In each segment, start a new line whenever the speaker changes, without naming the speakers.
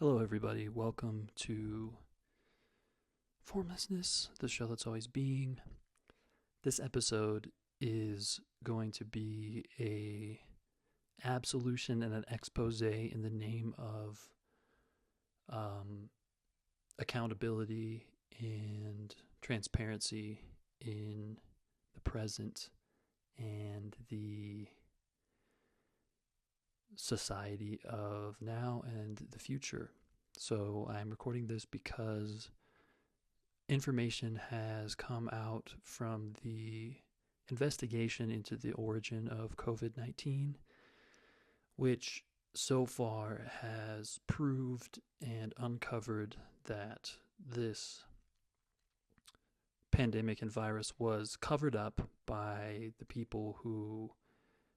Hello, everybody. Welcome to Formlessness, the show that's always being. This episode is going to be a absolution and an expose in the name of accountability and transparency in the present and the society of now and the future. So I'm recording this because information has come out from the investigation into the origin of COVID-19, which so far has proved and uncovered that this pandemic and virus was covered up by the people who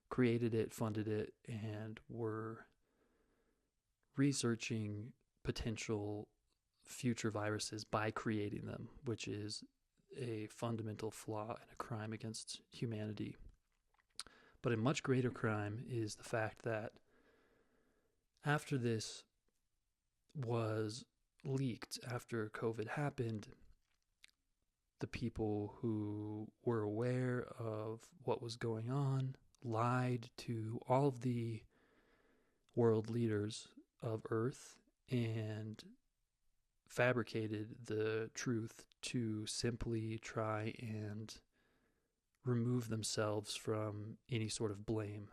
created it, funded it, and were researching potential future viruses by creating them, which is a fundamental flaw and a crime against humanity. But a much greater crime is the fact that after this was leaked, after COVID happened, the people who were aware of what was going on lied to all of the world leaders of Earth and fabricated the truth to simply try and remove themselves from any sort of blame.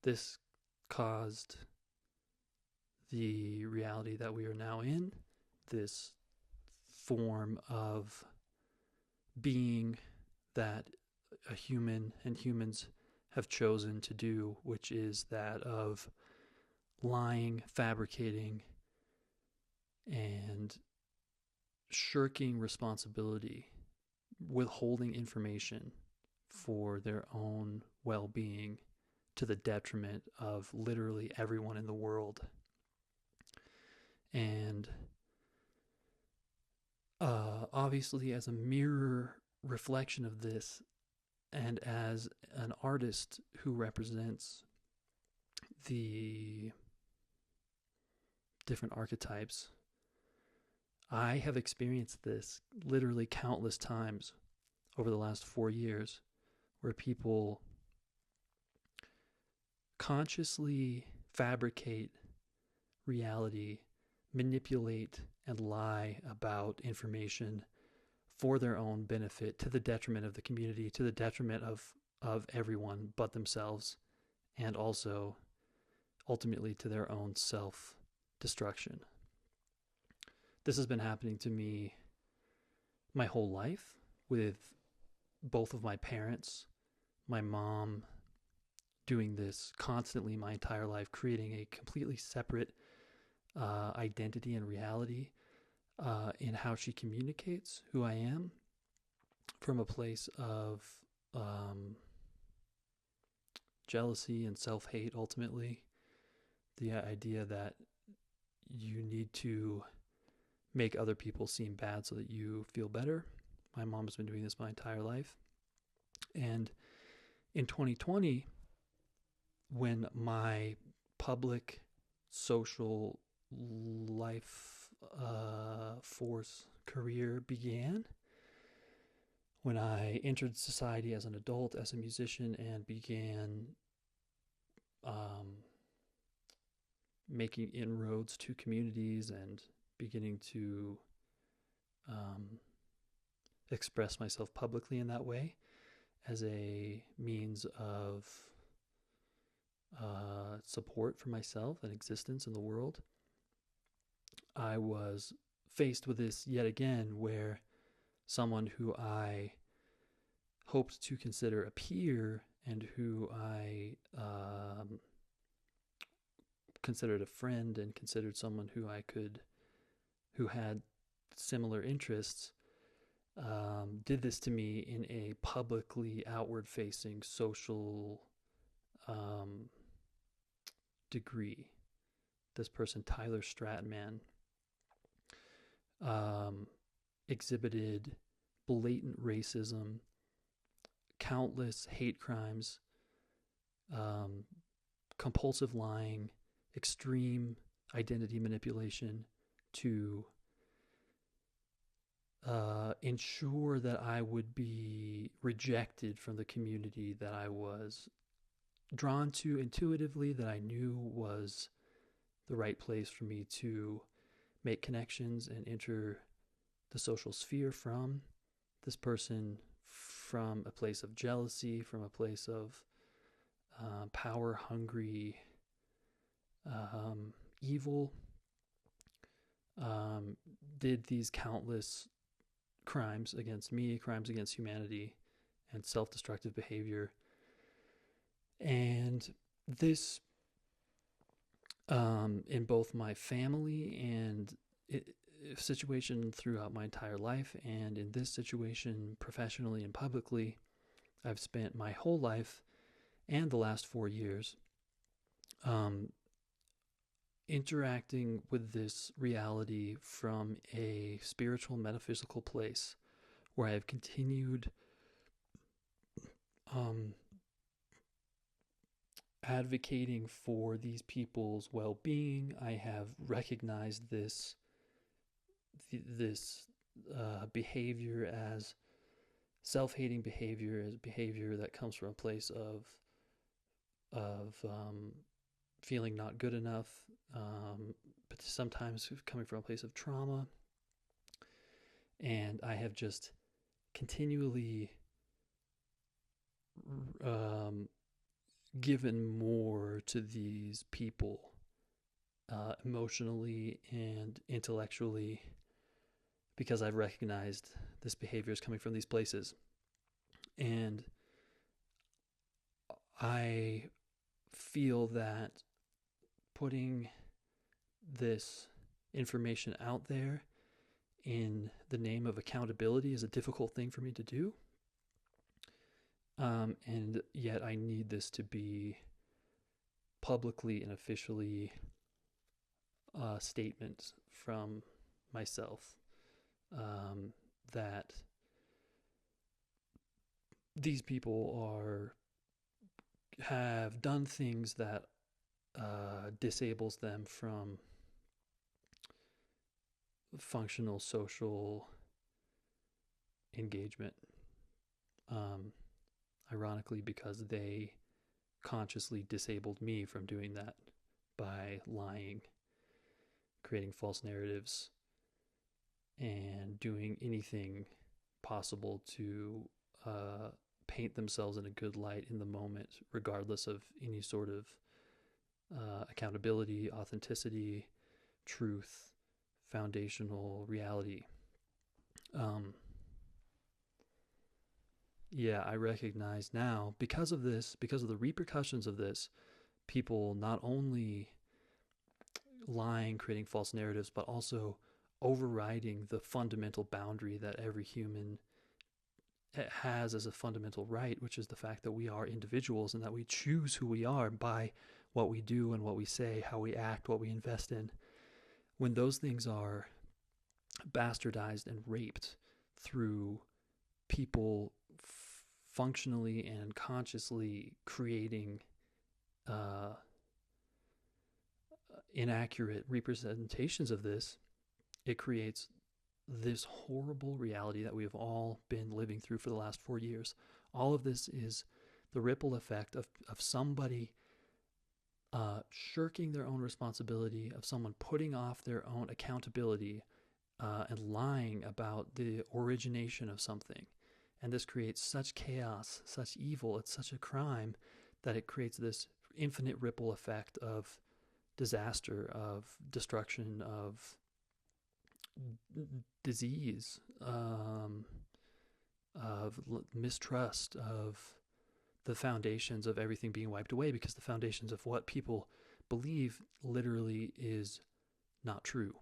This caused the reality that we are now in, this form of being that a human and humans have chosen to do, which is that of lying, fabricating, and shirking responsibility, withholding information for their own well-being to the detriment of literally everyone in the world. And obviously, as a mirror reflection of this, and as an artist who represents the different archetypes, I have experienced this literally countless times over the last 4 years, where people consciously fabricate reality, manipulate and lie about information for their own benefit, to the detriment of the community, to the detriment of everyone but themselves, and also ultimately to their own self-destruction. This has been happening to me my whole life, with both of my parents, my mom doing this constantly my entire life, creating a completely separate identity and reality in how she communicates who I am, from a place of jealousy and self-hate, ultimately. The idea that you need to make other people seem bad so that you feel better. My mom has been doing this my entire life. And in 2020, when my public social life force career began, when I entered society as an adult, as a musician, and began making inroads to communities and beginning to express myself publicly in that way as a means of support for myself and existence in the world, I was faced with this yet again, where someone who I hoped to consider a peer and who I considered a friend and considered someone who had similar interests, did this to me in a publicly outward-facing social degree. This person, Tyler Stratman, exhibited blatant racism, countless hate crimes, compulsive lying, extreme identity manipulation to ensure that I would be rejected from the community that I was drawn to intuitively, that I knew was the right place for me to make connections and enter the social sphere from. This person from a place of jealousy, from a place of power hungry evil, did these countless crimes against me, crimes against humanity, and self-destructive behavior. And this, in both my family and situation throughout my entire life, and in this situation professionally and publicly, I've spent my whole life and the last 4 years interacting with this reality from a spiritual, metaphysical place, where I have continued advocating for these people's well-being. I have recognized this behavior as self-hating behavior, as behavior that comes from a place of feeling not good enough, but sometimes coming from a place of trauma. And I have just continually given more to these people emotionally and intellectually, because I've recognized this behavior is coming from these places. And I feel that putting this information out there in the name of accountability is a difficult thing for me to do. And yet I need this to be publicly and officially a statement from myself that these people have done things that disables them from functional social engagement. Ironically, because they consciously disabled me from doing that by lying, creating false narratives, and doing anything possible to paint themselves in a good light in the moment, regardless of any sort of accountability, authenticity, truth, foundational reality. I recognize now, because of this, because of the repercussions of this, people not only lying, creating false narratives, but also overriding the fundamental boundary that every human has as a fundamental right, which is the fact that we are individuals and that we choose who we are by what we do and what we say, how we act, what we invest in. When those things are bastardized and raped through people functionally and consciously creating inaccurate representations of this, it creates this horrible reality that we have all been living through for the last 4 years. All of this is the ripple effect of somebody shirking their own responsibility, of someone putting off their own accountability and lying about the origination of something. And this creates such chaos, such evil, it's such a crime that it creates this infinite ripple effect of disaster, of destruction, of disease, of mistrust, of the foundations of everything being wiped away, because the foundations of what people believe literally is not true.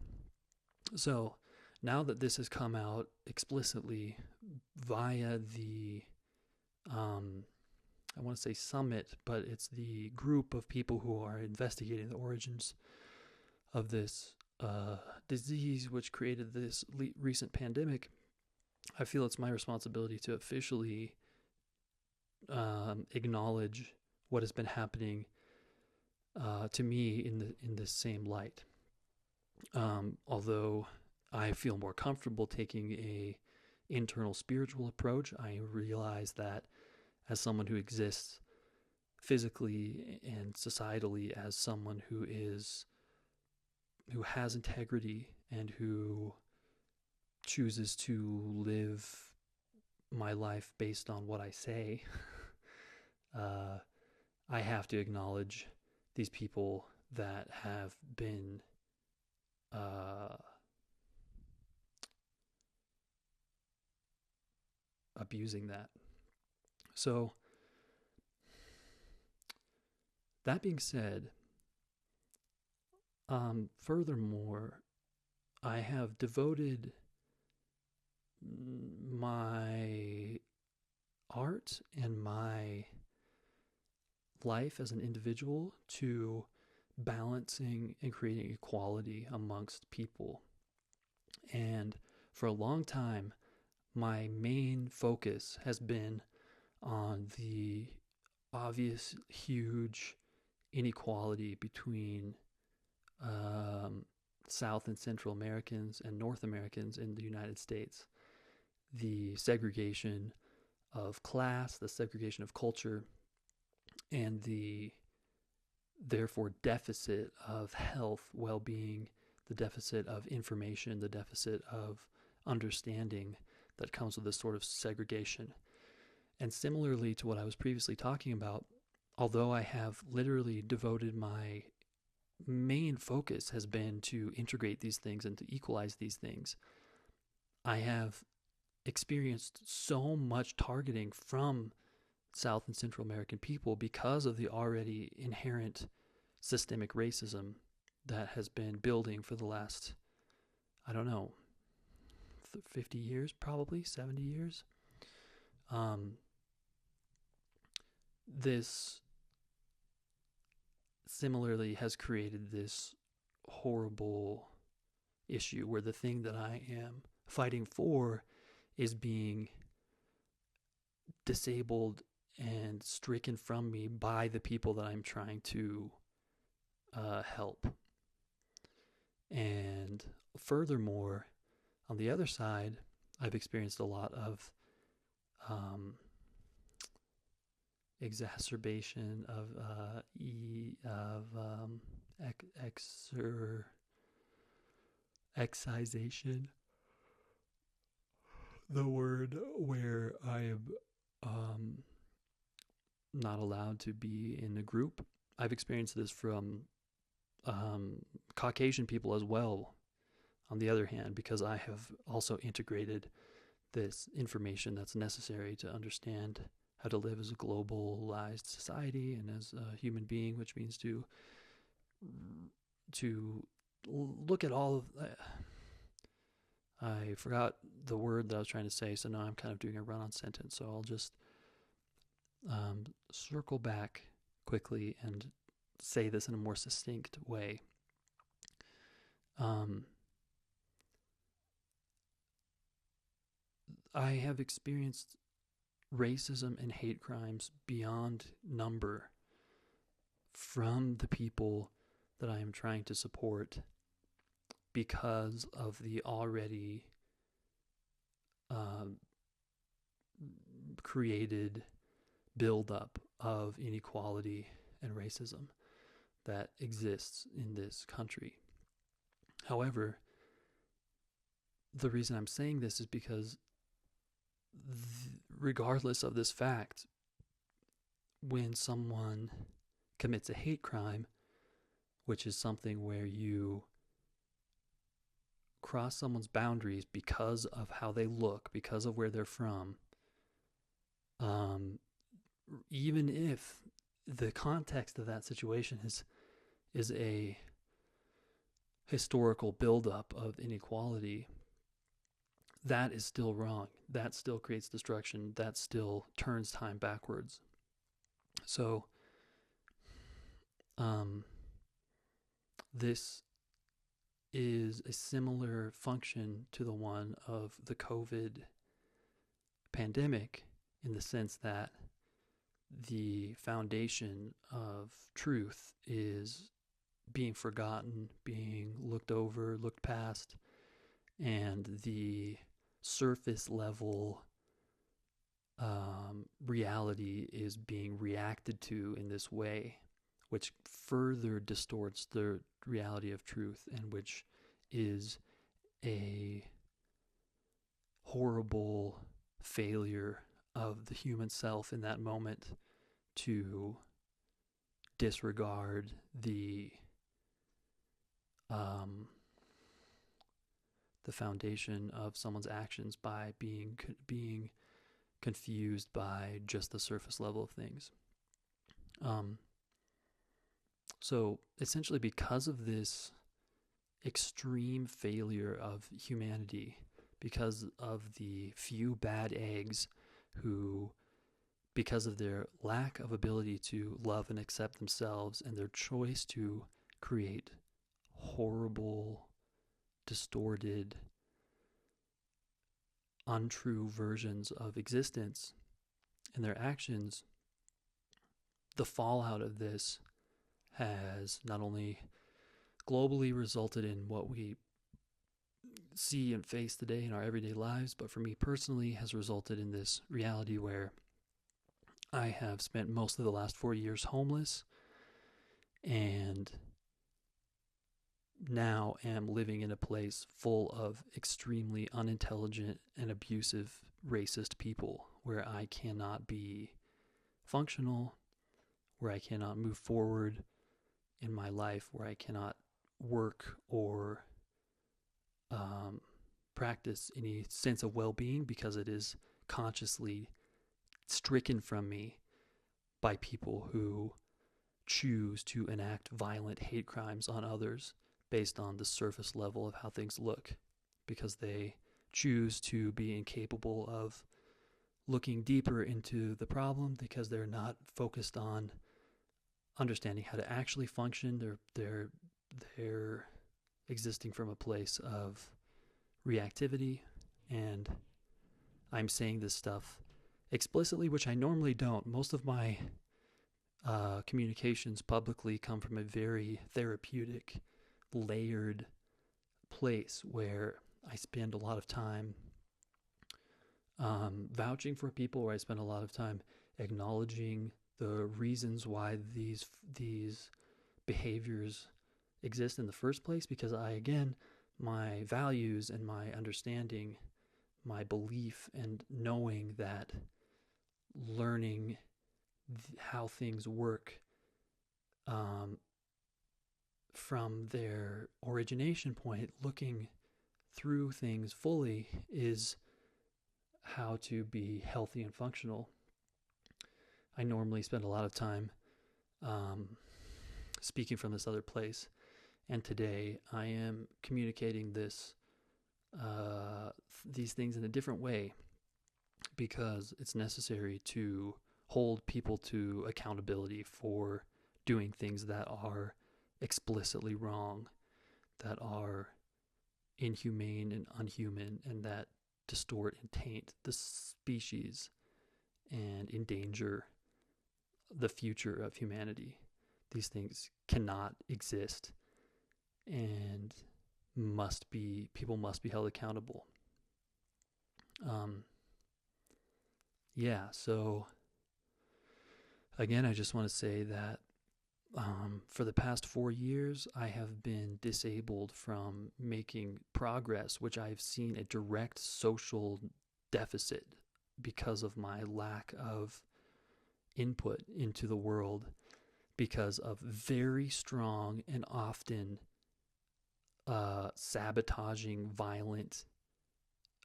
So now that this has come out explicitly via the, I want to say summit, but it's the group of people who are investigating the origins of this disease, which created this recent pandemic, I feel it's my responsibility to officially acknowledge what has been happening to me in this same light. Although I feel more comfortable taking a internal spiritual approach, I realize that as someone who exists physically and societally as someone who has integrity and who chooses to live my life based on what I say, I have to acknowledge these people that have been abusing that. So, that being said, furthermore, I have devoted my art and my life as an individual to balancing and creating equality amongst people. And for a long time, my main focus has been on the obvious, huge inequality between South and Central Americans and North Americans in the United States. The segregation of class, the segregation of culture, and the therefore deficit of health, well-being, the deficit of information, the deficit of understanding that comes with this sort of segregation. And similarly to what I was previously talking about, although I have literally devoted my main focus has been to integrate these things and to equalize these things, I have experienced so much targeting from South and Central American people because of the already inherent systemic racism that has been building for the last, 50 years, probably 70 years. This similarly has created this horrible issue where the thing that I am fighting for is being disabled and stricken from me by the people that I'm trying to help. And furthermore, on the other side, I've experienced a lot of exacerbation of excisation, the word where I am not allowed to be in a group. I've experienced this from Caucasian people as well, on the other hand, because I have also integrated this information that's necessary to understand how to live as a globalized society and as a human being, which means to look at all of... I forgot the word that I was trying to say, so now I'm kind of doing a run-on sentence, so I'll just circle back quickly and say this in a more succinct way. I have experienced racism and hate crimes beyond number from the people that I am trying to support because of the already created buildup of inequality and racism that exists in this country. However, the reason I'm saying this is because regardless of this fact, when someone commits a hate crime, which is something where you cross someone's boundaries because of how they look, because of where they're from, even if the context of that situation is a historical buildup of inequality, that is still wrong. That still creates destruction. That still turns time backwards. So, this is a similar function to the one of the COVID pandemic, in the sense that the foundation of truth is being forgotten, being looked over, looked past, and the surface level reality is being reacted to in this way, which further distorts the reality of truth, and which is a horrible failure of the human self in that moment to disregard the foundation of someone's actions by being confused by just the surface level of things. So essentially, because of this extreme failure of humanity, because of the few bad eggs who, because of their lack of ability to love and accept themselves and their choice to create horrible, distorted, untrue versions of existence and their actions, the fallout of this has not only globally resulted in what we see and face today in our everyday lives, but for me personally has resulted in this reality where I have spent most of the last 4 years homeless and now am living in a place full of extremely unintelligent and abusive racist people where I cannot be functional, where I cannot move forward in my life, where I cannot work or practice any sense of well-being because it is consciously stricken from me by people who choose to enact violent hate crimes on others based on the surface level of how things look, because they choose to be incapable of looking deeper into the problem because they're not focused on understanding how to actually function. They're existing from a place of reactivity, and I'm saying this stuff explicitly, which I normally don't. Most of my communications publicly come from a very therapeutic, layered place where I spend a lot of time vouching for people, where I spend a lot of time acknowledging the reasons why these behaviors exist in the first place, because my values and my understanding, my belief and knowing that learning how things work from their origination point, looking through things fully, is how to be healthy and functional. I normally spend a lot of time speaking from this other place, and today I am communicating these things in a different way because it's necessary to hold people to accountability for doing things that are explicitly wrong, that are inhumane and unhuman, and that distort and taint the species and endanger the future of humanity. These things cannot exist and people must be held accountable. So again, I just want to say that for the past 4 years, I have been disabled from making progress, which I've seen a direct social deficit because of my lack of input into the world, because of very strong and often sabotaging, violent,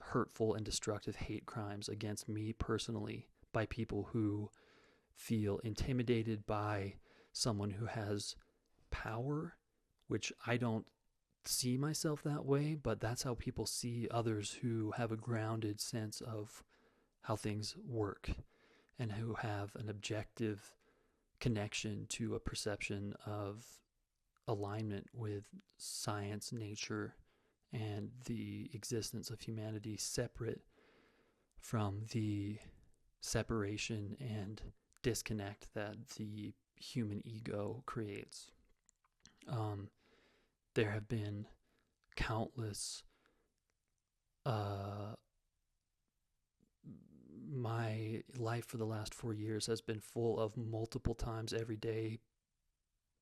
hurtful, and destructive hate crimes against me personally by people who feel intimidated by someone who has power, which I don't see myself that way, but that's how people see others who have a grounded sense of how things work and who have an objective connection to a perception of alignment with science, nature, and the existence of humanity, separate from the separation and disconnect that the human ego creates. There have been countless, my life for the last 4 years has been full of multiple times every day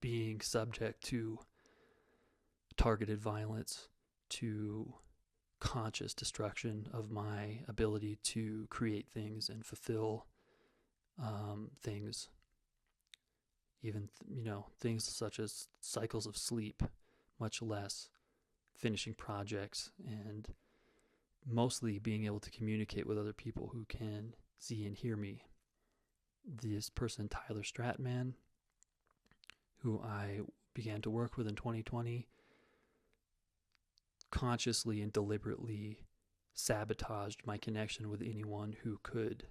being subject to targeted violence, to conscious destruction of my ability to create things and fulfill things. Even, things such as cycles of sleep, much less finishing projects, and mostly being able to communicate with other people who can see and hear me. This person, Tyler Stratman, who I began to work with in 2020, consciously and deliberately sabotaged my connection with anyone who could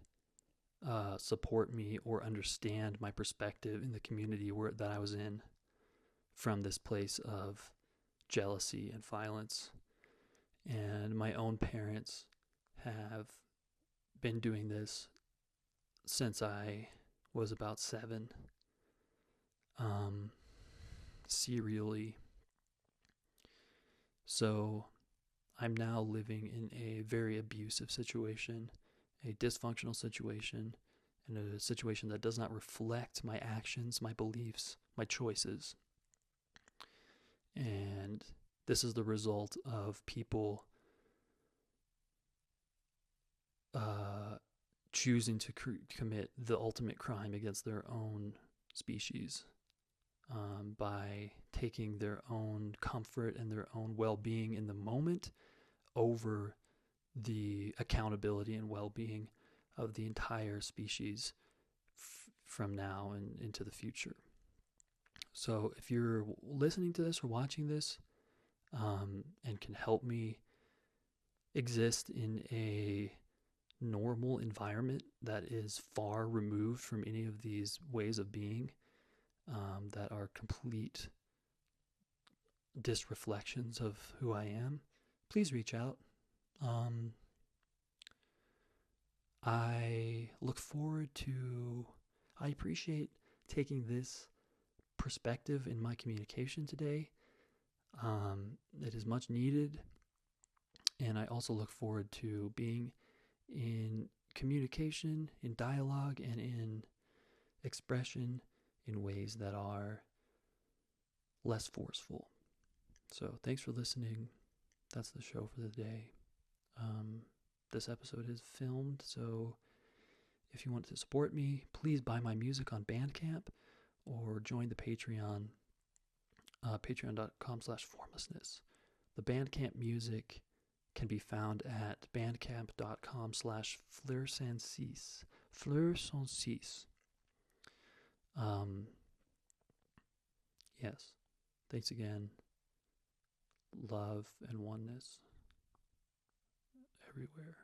support me or understand my perspective in the community that I was in, from this place of jealousy and violence. And my own parents have been doing this since I was about 7, serially. So I'm now living in a very abusive situation, a dysfunctional situation, and a situation that does not reflect my actions, my beliefs, my choices. And this is the result of people choosing to commit the ultimate crime against their own species, by taking their own comfort and their own well-being in the moment over the accountability and well-being of the entire species from now and into the future. So if you're listening to this or watching this, and can help me exist in a normal environment that is far removed from any of these ways of being, that are complete disreflections of who I am, please reach out. I appreciate taking this perspective in my communication today. It is much needed, and I also look forward to being in communication, in dialogue, and in expression in ways that are less forceful. So thanks for listening. That's the show for the day. This episode is filmed, so if you want to support me, please buy my music on Bandcamp or join the Patreon, patreon.com/formlessness. The Bandcamp music can be found at bandcamp.com/fleur-sans-cis. Fleur-sans-cis. Yes. Thanks again. Love and oneness everywhere.